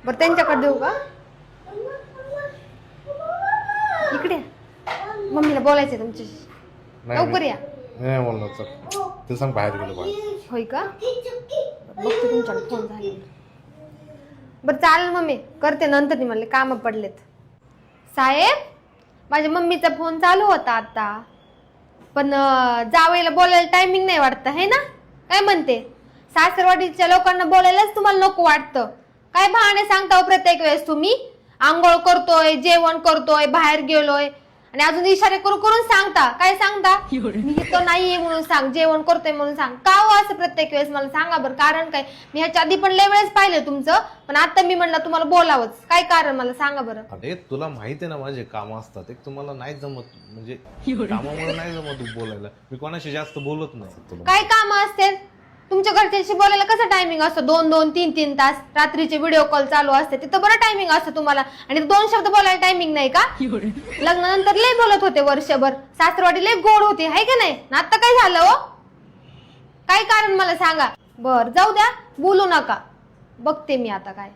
बरं त्यांच्याकडे देऊ का? इकडे मम्मीला बोलायचंय तुमच्याशी. लवकर या. नाही बोलणार तर ते सांग बाहेर गेलो बाहेर. होय का? बघते तुमच्याकडे फोन झाले. बरं चालेल मम्मी, करते नंतर. मला काम पडलेत. साहेब, माझ्या मम्मीचा फोन चालू होता आता, पण जावयाला बोलायला टायमिंग नाही वाटतं है ना? काय म्हणते? सासरवाडीच्या लोकांना बोलायलाच तुम्हाला नको वाटतं. काय बहाणे सांगता प्रत्येक वेळेस तुम्ही? आंघोळ करतोय, जेवण करतोय, बाहेर गेलोय, आणि अजून इशारे करून सांगता. काय सांगता? मी इथं नाहीये म्हणून सांग, जेवण करतोय म्हणून सांग. का हो असं प्रत्येक वेळेस? मला सांगा बरं कारण काय. मी ह्याच्या आधी पण लय वेळेस पाहिलं तुमचं, पण आता मी म्हणलं तुम्हाला बोलावंच. काय कारण मला सांगा बरं. अरे तुला माहिती आहे ना माझे काम असतात, एक तुम्हाला नाही जमत, म्हणजे कामामुळे नाही जमत बोलायला. मी कोणाशी जास्त बोलत नाही. तुला काय काम असते तुमच्या घरच्यांशी बोलायला? कसं टायमिंग असतं? 2-2, 3-3 तास रात्रीचे व्हिडिओ कॉल चालू असते, तिथं बरं टायमिंग असतं तुम्हाला. आणि 2 शब्द बोलायला टायमिंग नाही का? लग्नानंतर लय बोलत होते वर्षभर, सासरवाडी लय गोड होती, हाय का नाही? आता काय झालं हो? काय कारण मला सांगा. बर जाऊ द्या, बोलू नका. बघते मी आता काय.